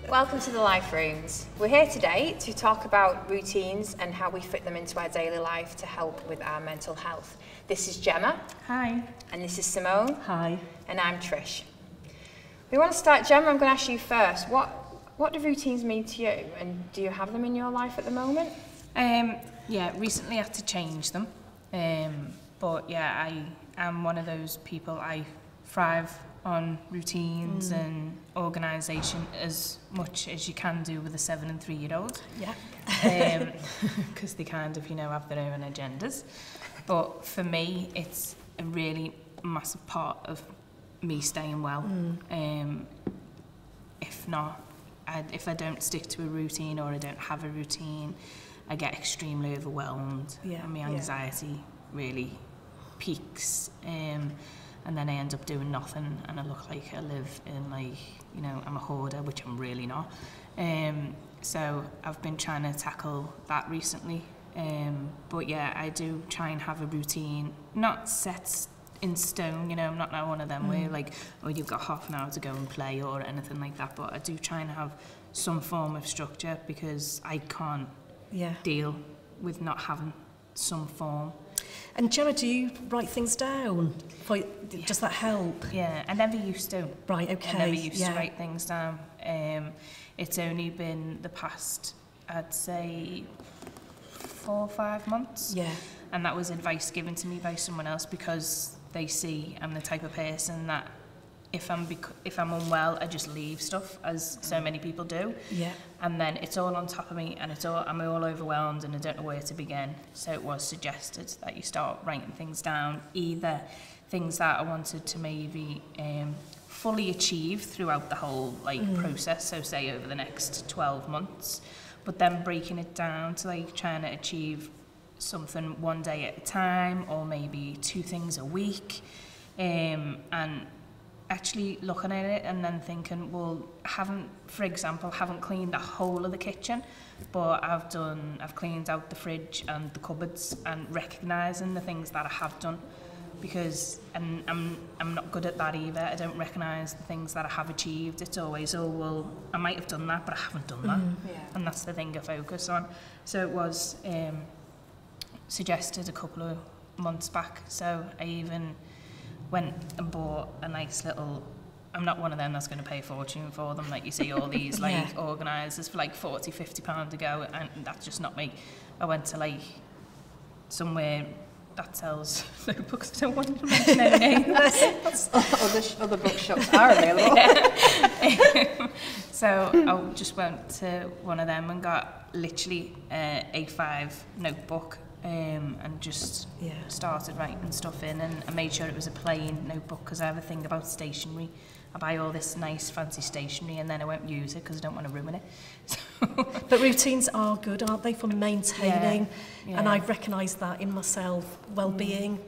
Welcome to the Life Rooms. We're here today to talk about routines and how we fit them into our daily life to help with our mental health. This is Gemma. Hi. And this is Simone. Hi. And I'm Trish. We want to start, Gemma, I'm going to ask you first. What do routines mean to you, and do you have them in your life at the moment? Yeah, recently I had to change them. But yeah, I am one of those people. I thrive on routines and organisation as much as you can do with a 7 and 3-year-old. Yeah. Because they kind of, have their own agendas. But for me, it's a really massive part of me staying well. If not, if I don't stick to a routine or I don't have a routine, I get extremely overwhelmed and my anxiety really peaks. And then I end up doing nothing and I look like I live in I'm a hoarder, which I'm really not. So I've been trying to tackle that recently. But yeah, I do try and have a routine, not set in stone, I'm not one of them where you've got half an hour to go and play or anything like that, but I do try and have some form of structure because I can't deal with not having some form. And Gemma, do you write things down? Does that help? Yeah, I never used to. Right, okay. I never used to write things down. It's only been the past, I'd say, 4 or 5 months. Yeah. And that was advice given to me by someone else because they see I'm the type of person that if I'm unwell, I just leave stuff, as so many people do. Yeah. And then it's all on top of me, and I'm all overwhelmed, and I don't know where to begin. So it was suggested that you start writing things down, either things that I wanted to maybe fully achieve throughout the whole process. So say over the next 12 months, but then breaking it down to trying to achieve something one day at a time, or maybe 2 things a week, and actually looking at it and then thinking, well, for example, haven't cleaned the whole of the kitchen, but I've cleaned out the fridge and the cupboards, and recognising the things that I have done, because I'm not good at that either. I don't recognise the things that I have achieved. It's always, oh well, I might have done that, but I haven't done that. Yeah. And that's the thing I focus on. So it was suggested a couple of months back, so I even went and bought a nice little, I'm not one of them that's going to pay a fortune for them, you see all these organisers for £40-50 a go, and that's just not me. I went to somewhere that sells notebooks. I don't want to mention any names. Other bookshops are available. So I just went to one of them and got literally a A5 notebook, and just started writing stuff in, and I made sure it was a plain notebook because I have a thing about stationery. I buy all this nice fancy stationery and then I won't use it because I don't want to ruin it. But routines are good, aren't they, for maintaining? Yeah. And I've recognised that in myself, well-being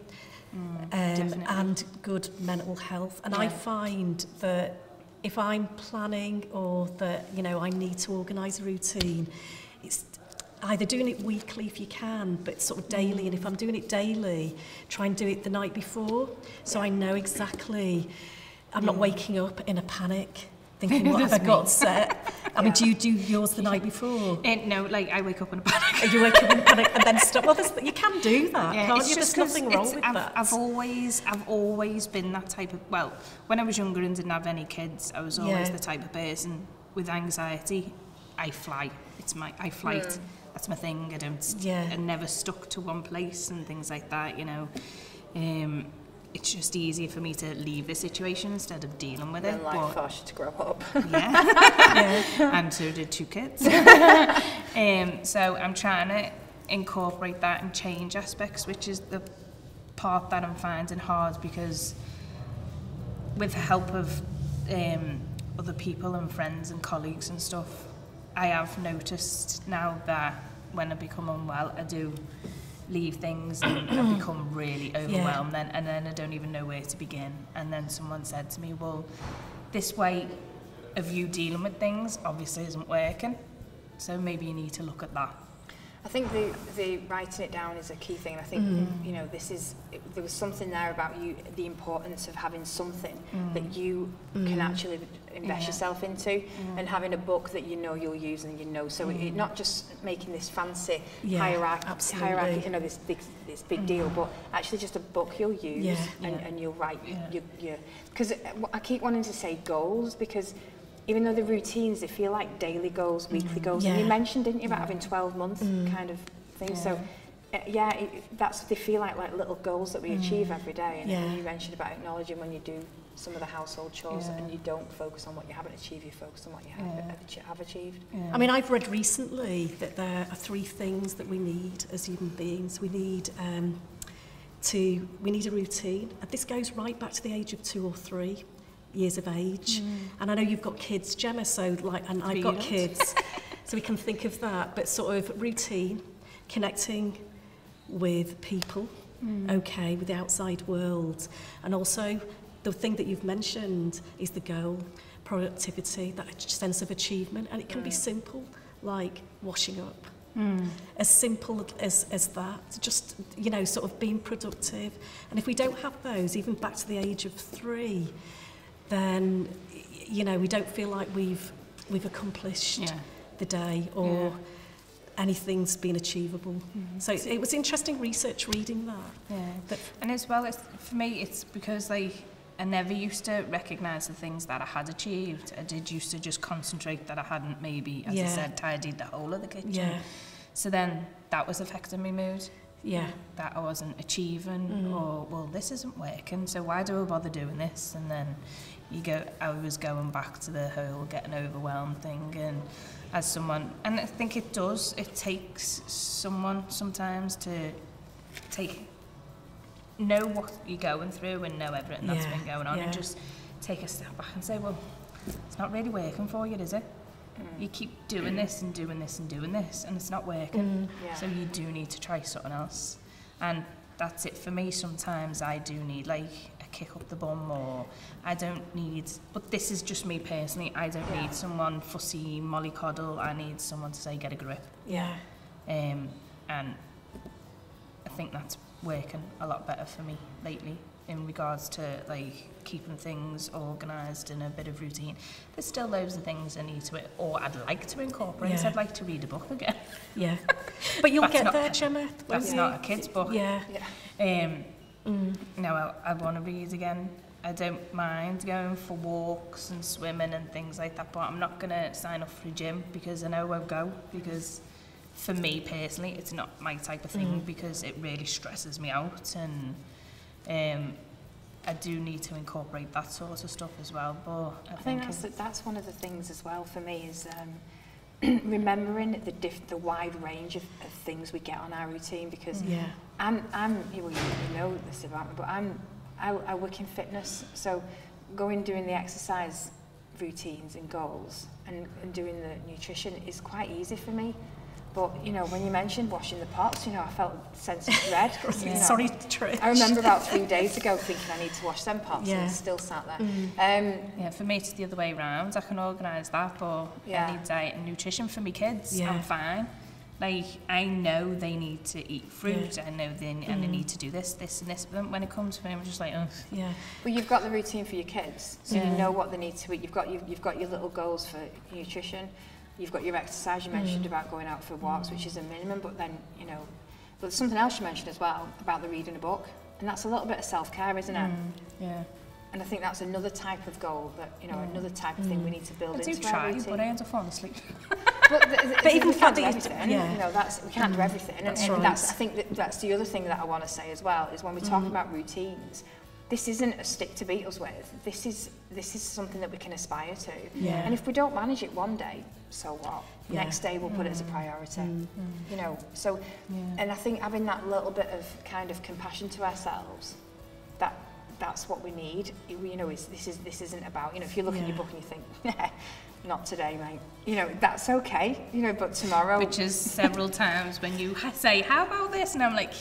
and good mental health. And I find that if I'm planning or that, I need to organise a routine, it's either doing it weekly if you can, but sort of daily. And if I'm doing it daily, try and do it the night before, so I know exactly. I'm not waking up in a panic, thinking, what have I got set? I mean, do you do yours the night before? No, I wake up in a panic. You wake up in a panic and then stop. Well, you can do that, can't you? There's nothing wrong with that. I've always been that type of. Well, when I was younger and didn't have any kids, I was always the type of person with anxiety. I fly. I flight. That's my thing. I never stuck to one place and things like that. It's just easier for me to leave the situation instead of dealing with it. Life forced you to grow up. And so did 2 kids. So I'm trying to incorporate that and change aspects, which is the part that I'm finding hard, because with the help of other people and friends and colleagues and stuff, I have noticed now that when I become unwell, I do leave things and I become really overwhelmed and then I don't even know where to begin. And then someone said to me, well, this way of you dealing with things obviously isn't working, so maybe you need to look at that. I think the writing it down is a key thing. I think you know, there was something there about the importance of having something that you can actually invest yourself into, and having a book that you know you'll use and you know. So it not just making this fancy hierarchy, you know, this big deal, but actually just a book you'll use and you'll write. Because I keep wanting to say goals, because even though the routines, they feel like daily goals, weekly goals. And you mentioned, didn't you, about having 12-month kind of thing. So, they feel like little goals that we achieve every day. And you mentioned about acknowledging when you do some of the household chores and you don't focus on what you haven't achieved, you focus on what you have achieved. I mean, I've read recently that there are 3 things that we need as human beings. We need a routine. And this goes right back to the age of 2 or 3 years of age. And I know you've got kids, Gemma, so and I've got kids, so we can think of that, but sort of routine, connecting with people, with the outside world, and also the thing that you've mentioned is the goal, productivity, that sense of achievement, and it can be simple, like washing up. As simple as that, just, you know, sort of being productive. And if we don't have those, even back to the age of 3, then, you know, we don't feel like we've accomplished the day, or anything's been achievable. So it was interesting research reading that. And as well, for me, it's because I never used to recognise the things that I had achieved. I did used to just concentrate that I hadn't maybe, as I said, tidied the whole of the kitchen. So then that was affecting my mood. That I wasn't achieving, or, well, this isn't working, so why do I bother doing this? And then I was going back to the whole getting overwhelmed thing, and as someone, and I think it takes someone sometimes to know what you're going through and know everything that's been going on, and just take a step back and say, well, it's not really working for you, is it? You keep doing this and doing this and doing this, and it's not working. So you do need to try something else. And that's it for me. Sometimes I do need like a kick up the bum, or I don't need, but this is just me personally, I don't need someone fussy mollycoddle. I need someone to say, get a grip. And I think that's working a lot better for me lately in regards to like keeping things organised and a bit of routine. There's still loads of things I need to, or I'd like to incorporate. I'd like to read a book again. But you'll get there, Gemma. That's not a kid's book. No, I want to read again. I don't mind going for walks and swimming and things like that, but I'm not going to sign up for a gym because I know I won't go, because for me personally it's not my type of thing, because it really stresses me out, and I do need to incorporate that sort of stuff as well. But I think that's one of the things as well for me is remembering the wide range of things we get on our routine, because I'm you know this about me, but I work in fitness, so doing the exercise routines and goals and doing the nutrition is quite easy for me. But, you know, when you mentioned washing the pots, you know, I felt a sense of dread. You know, sorry, Trish. I remember about 3 days ago thinking I need to wash them pots, and it's still sat there. For me it's the other way around. I can organise that, but I need diet and nutrition for my kids. I'm fine. Like, I know they need to eat fruit. I know they need to do this and this. But when it comes to me, I'm just like, oh. Well, you've got the routine for your kids, so you know what they need to eat. You've got your little goals for nutrition. You've got your exercise. You mentioned about going out for walks, which is a minimum, but then, you know, but there's something else you mentioned as well about the reading a book, and that's a little bit of self-care, isn't it? And I think that's another type of goal, that, you know, another type of thing we need to build into our routine. But I end up falling asleep. but even we can't do everything. You know, we can't do everything, and that's I think that's the other thing that I want to say as well, is when we talk about routines, this isn't a stick to beat us with. This is something that we can aspire to. And if we don't manage it one day, so what? Next day we'll put it as a priority. You know, so and I think having that little bit of kind of compassion to ourselves, that's what we need. You know, this isn't about, you know, if you look in your book and you think, not today, mate. You know, that's okay, you know, but tomorrow... Which is several times when you say, how about this? And I'm like,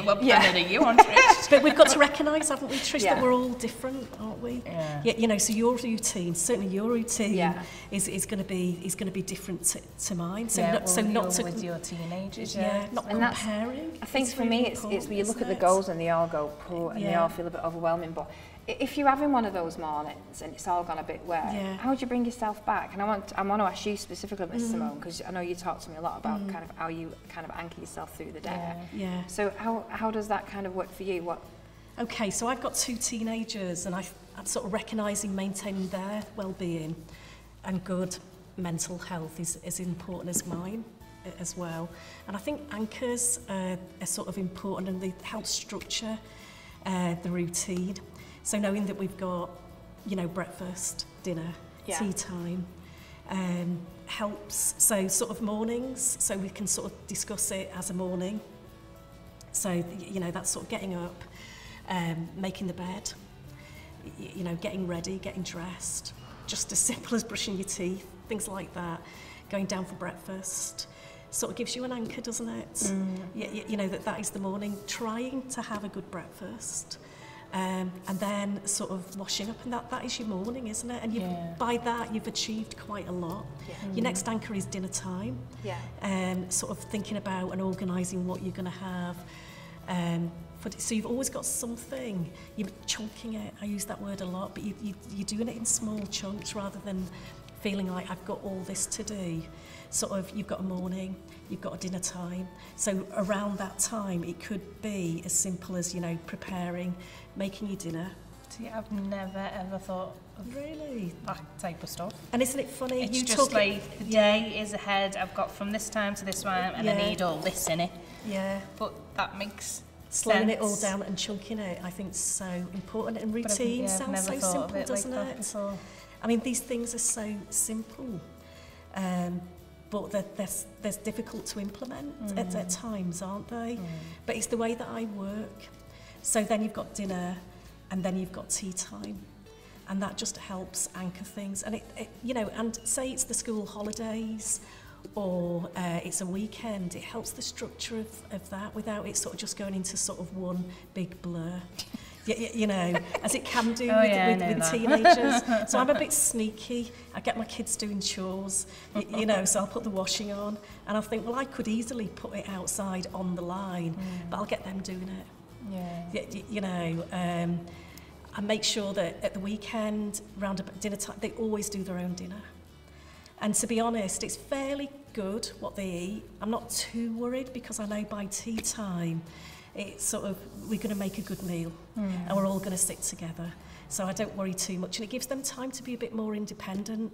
what planet are you on, Trish? But we've got to recognise, haven't we, Trish, that we're all different, aren't we? Yeah. You know, so your routine, certainly your routine, is going to be different to mine. So not to with your teenagers. Not and comparing. I think for me, it's when you look at the goals and they all go poor and they all feel a bit overwhelming. But if you're having one of those mornings and it's all gone a bit wet, how do you bring yourself back? And I want to ask you specifically, Miss Simone, because I know you talk to me a lot about kind of how you kind of anchor yourself through the day. Yeah. So how does that kind of work for you? Okay, so I've got 2 teenagers, and I'm sort of recognising maintaining their well-being and good mental health is as important as mine as well. And I think anchors are sort of important, and they help structure the routine. So knowing that we've got, you know, breakfast, dinner, tea time, helps. So sort of mornings, so we can sort of discuss it as a morning. So, you know, that's sort of getting up, making the bed, you know, getting ready, getting dressed, just as simple as brushing your teeth, things like that, going down for breakfast. Sort of gives you an anchor, doesn't it? You know, that is the morning, trying to have a good breakfast. And then sort of washing up, and that is your morning, isn't it? And by that, you've achieved quite a lot. Your next anchor is dinner time. Sort of thinking about and organising what you're going to have. So you've always got something. You're chunking it. I use that word a lot, but you're doing it in small chunks rather than feeling like I've got all this to do. Sort of, you've got a morning, you've got a dinner time. So around that time, it could be as simple as, you know, preparing, making your dinner. See, I've never ever thought of that type of stuff. And isn't it funny? It's just like the day is ahead. I've got from this time to this time, and I need all this in it. Yeah. But that makes slowing sense. it all down and chunking it, I think, is so important. And routine sounds so simple, doesn't it? I mean, these things are so simple. But they're difficult to implement at times, aren't they? But it's the way that I work. So then you've got dinner, and then you've got tea time, and that just helps anchor things. And it you know, and say it's the school holidays, or it's a weekend, it helps the structure of that without it sort of just going into sort of one big blur. You know, as it can do with teenagers. So I'm a bit sneaky. I get my kids doing chores, you know, so I'll put the washing on, and I'll think, well, I could easily put it outside on the line, but I'll get them doing it. You know, and make sure that at the weekend, round about dinner time, they always do their own dinner. And to be honest, it's fairly good what they eat. I'm not too worried, because I know by tea time, it's sort of, we're going to make a good meal and we're all going to sit together. So I don't worry too much, and it gives them time to be a bit more independent.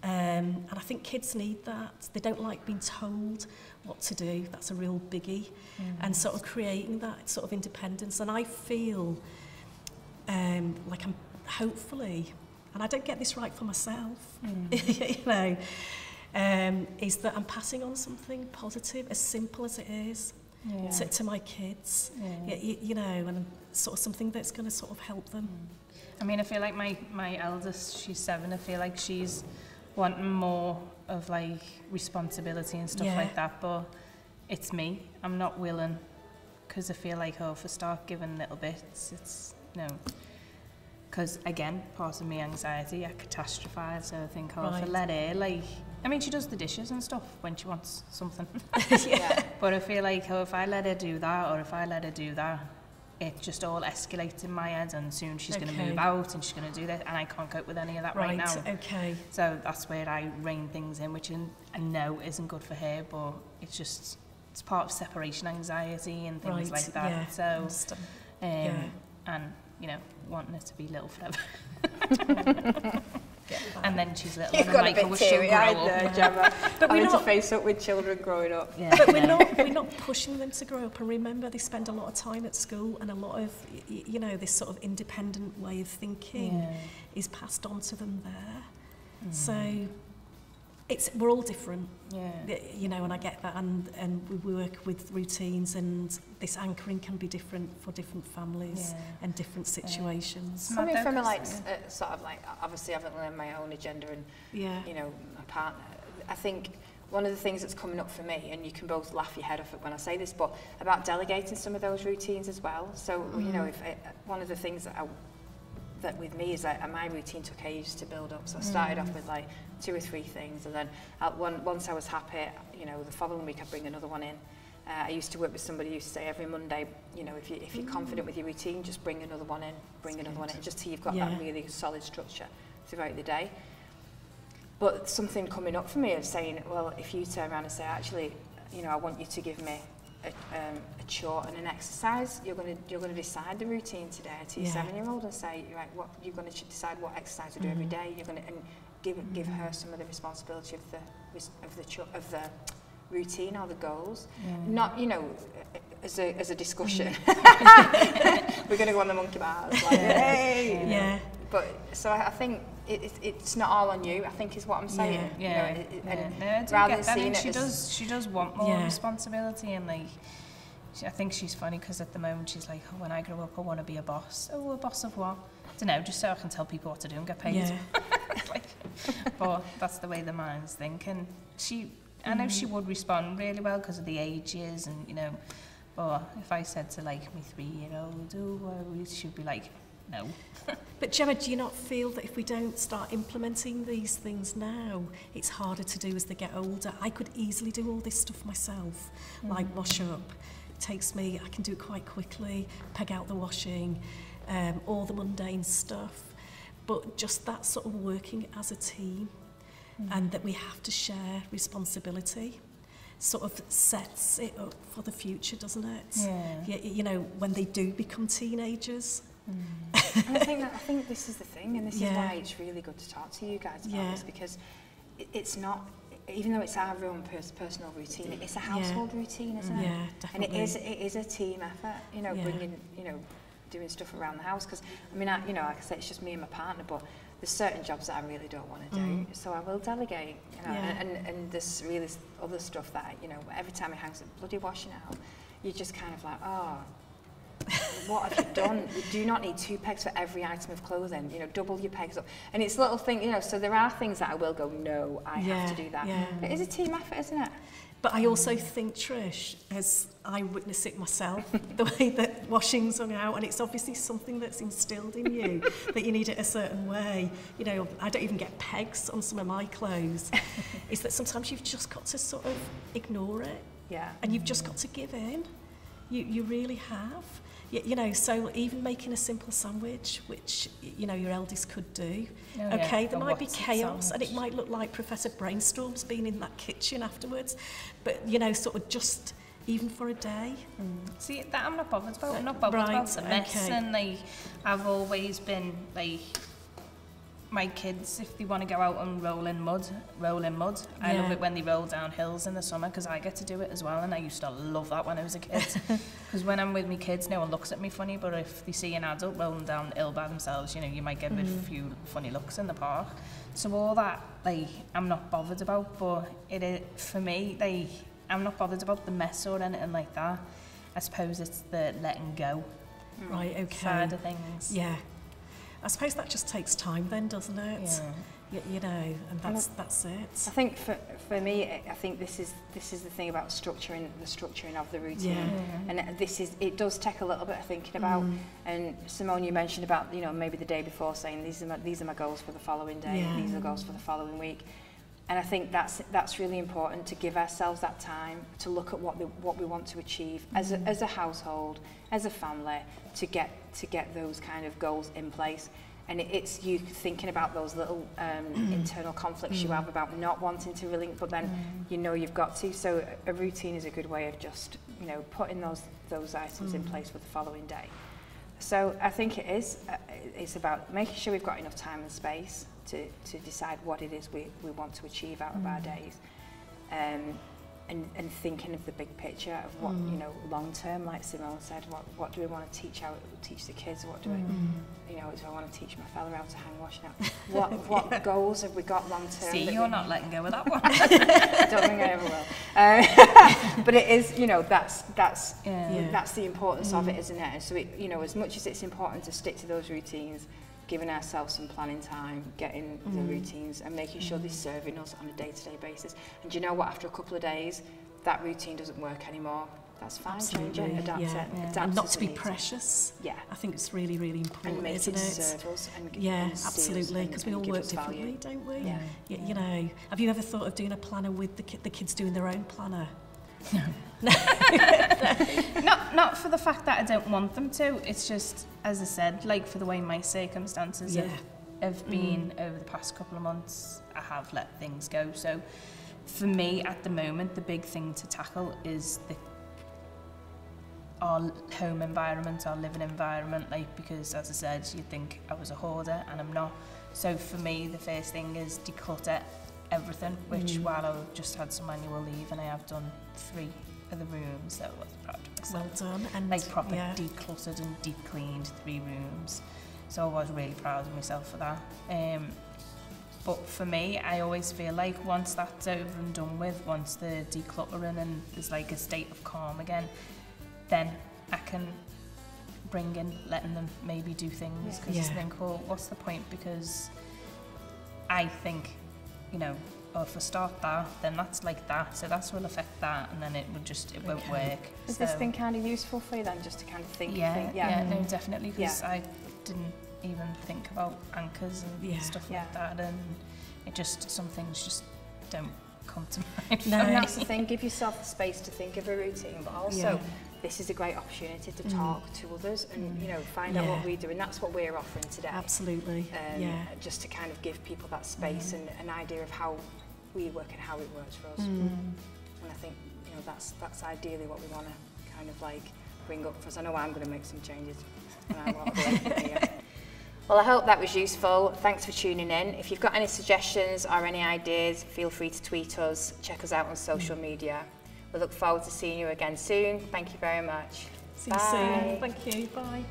And I think kids need that. They don't like being told what to do. That's a real biggie. And sort of creating that sort of independence. And I feel like I'm hopefully, and I don't get this right for myself, you know, is that I'm passing on something positive, as simple as it is. To my kids, you know, and sort of something that's going to sort of help them. I mean, I feel like my eldest, she's 7, I feel like she's wanting more of like responsibility and stuff like that, but it's me. I'm not willing, because I feel like, if I start giving little bits, it's, no. Because again, part of me anxiety, I catastrophize, so I think, if I let her, like, I mean, she does the dishes and stuff when she wants something. But I feel like, if I let her do that, or if I let her do that, it just all escalates in my head, and soon she's going to move out and she's going to do this, and I can't cope with any of that right now. So that's where I rein things in, which I know isn't good for her, but it's part of separation anxiety and things like that. So, and, you know, wanting her to be little forever. And then she's little. You've got a bit teary-eyed there, Gemma. But we're not to face up with children growing up. But we're not pushing them to grow up. And remember, they spend a lot of time at school, and a lot of, you know, this sort of independent way of thinking is passed on to them there. So we're all different, Yeah. you know, and I get that, and we work with routines, and this anchoring can be different for different families and different situations. Coming from a sort of like, obviously I haven't learned my own agenda and you know, my partner, I think one of the things that's coming up for me, and you can both laugh your head off it when I say this, but about delegating some of those routines as well. So you know, if one of the things that with me is that my routine took ages to build up. So I started off with like 2 or 3 things, and then once I was happy, you know, the following week I'd bring another one in. I used to work with somebody who used to say every Monday, you know, if you're confident with your routine, just bring another one in, just till you've got that really solid structure throughout the day. But something coming up for me is saying, well, if you turn around and say, actually, you know, I want you to give me a chore and an exercise, you're going to decide the routine today to your 7-year-old and say, right, what you're going to decide what exercise to do every day. You're going to give her some of the responsibility of the routine or the goals, not, you know, as a discussion. We're going to go on the monkey bars, like, hey, But so I think it's not all on you, I think, is what I'm saying. You know, rather than seeing it, she does want more responsibility, and like, I think she's funny because at the moment she's like, oh, when I grow up I want to be a boss. Oh, a boss of what? I don't know, just so I can tell people what to do and get paid. Like, but that's the way the minds think, and I know she would respond really well because of the ages, and you know. But if I said to like my 3-year-old, oh, she'd be like, no. But Gemma, do you not feel that if we don't start implementing these things now, it's harder to do as they get older? I could easily do all this stuff myself, like wash up. It takes me, I can do it quite quickly, peg out the washing, all the mundane stuff. But just that sort of working as a team, and that we have to share responsibility, sort of sets it up for the future, doesn't it? You know, when they do become teenagers. And I think this is the thing, and this is why it's really good to talk to you guys about this, because it's not, even though it's our own personal routine, it's a household routine, isn't it? Yeah, definitely. And it is a team effort, you know, bringing, you know, doing stuff around the house, because I mean, you know, like I say, it's just me and my partner, but there's certain jobs that I really don't want to do, so I will delegate, you know, and there's really other stuff that, you know, every time it hangs the bloody washing out, you're just kind of like, oh, what have you done? You do not need 2 pegs for every item of clothing, you know, double your pegs up. And it's little things, you know, so there are things that I will go, no, I have to do that. It is a team effort, isn't it? But I also think, Trish, as I witness it myself, the way that washing's hung out, and it's obviously something that's instilled in you, that you need it a certain way. You know, I don't even get pegs on some of my clothes. Is that sometimes you've just got to sort of ignore it. And you've just got to give in. You really have. You know, so even making a simple sandwich, which, you know, your eldest could do, there might be chaos, and it might look like Professor Brainstorm's been in that kitchen afterwards, but, you know, sort of just, even for a day. See, that I'm not bothered about. I'm not bothered about the mess, and, like, I've always been, like, my kids, if they want to go out and roll in mud. I love it when they roll down hills in the summer, because I get to do it as well, and I used to love that when I was a kid. Because when I'm with my kids, no one looks at me funny, but if they see an adult rolling down the hill by themselves, you know, you might get a few funny looks in the park. So all that, like, I'm not bothered about, but for me, like, I'm not bothered about the mess or anything like that. I suppose it's the letting go side of things. I suppose that just takes time then, doesn't it? You know, and that's it. I think for me, I think this is the thing about structuring of the routine, and it does take a little bit of thinking about. And Simone, you mentioned about, you know, maybe the day before saying these are my goals for the following day, these are goals for the following week. And I think that's really important, to give ourselves that time to look at what we want to achieve as a household, as a family, to get those kind of goals in place. And it's you thinking about those little internal conflicts you have about not wanting to really, but then you know you've got to. So a routine is a good way of just, you know, putting those items in place for the following day. So I think it's about making sure we've got enough time and space to decide what it is we want to achieve out of our days. and thinking of the big picture of what, you know, long term, like Simone said, what do we want to teach the kids? What do we, you know, do I want to teach my fella how to hang wash now? What goals have we got long term? See, you're not letting go of that one. I don't think I ever will. But it is, you know, that's the importance of it, isn't it? And so, you know, as much as it's important to stick to those routines, giving ourselves some planning time, getting the routines and making sure they're serving us on a day-to-day basis. And do you know what, after a couple of days, that routine doesn't work anymore. That's fine, Absolutely. change it, adapt it. Yeah. Adapt And not as to we be need to. precious. Yeah. I think it's really, really important, And make isn't it it? serve us and Yeah, and see us absolutely, because we and all give work us differently, value. don't we? Yeah. You know, have you ever thought of doing a planner with the kids doing their own planner? Not for the fact that I don't want them to. It's just, as I said, like for the way my circumstances have been over the past couple of months, I have let things go. So for me at the moment, the big thing to tackle is our home environment, our living environment, like, because as I said, you'd think I was a hoarder and I'm not. So for me, the first thing is declutter everything, which while I've just had some annual leave and I have done 3 of the rooms, so I was proud of myself. Well done. And like proper decluttered and deep cleaned 3 rooms. So I was really proud of myself for that. But for me, I always feel like once that's over and done with, once the decluttering and there's like a state of calm again, then I can bring in letting them maybe do things, because I think, well, what's the point? Because I think, you know, oh, if I start that, then that's like that, so that's will affect that, and then it won't work. Is so, this thing kind of useful for you then, just to kind of think? Yeah, no, definitely, because I didn't even think about anchors and stuff like that, and it just, some things just don't come to mind. No, and that's the thing, give yourself the space to think of a routine, but also this is a great opportunity to talk to others and, you know, find out what we do, and that's what we're offering today. Absolutely. Just to kind of give people that space and an idea of how we work and how it works for us. And I think, you know, that's ideally what we want to kind of like bring up for us. I know I'm going to make some changes when I walk away from here. Well, I hope that was useful. Thanks for tuning in. If you've got any suggestions or any ideas, feel free to tweet us. Check us out on social media. We look forward to seeing you again soon. Thank you very much. See you soon. Thank you. Bye.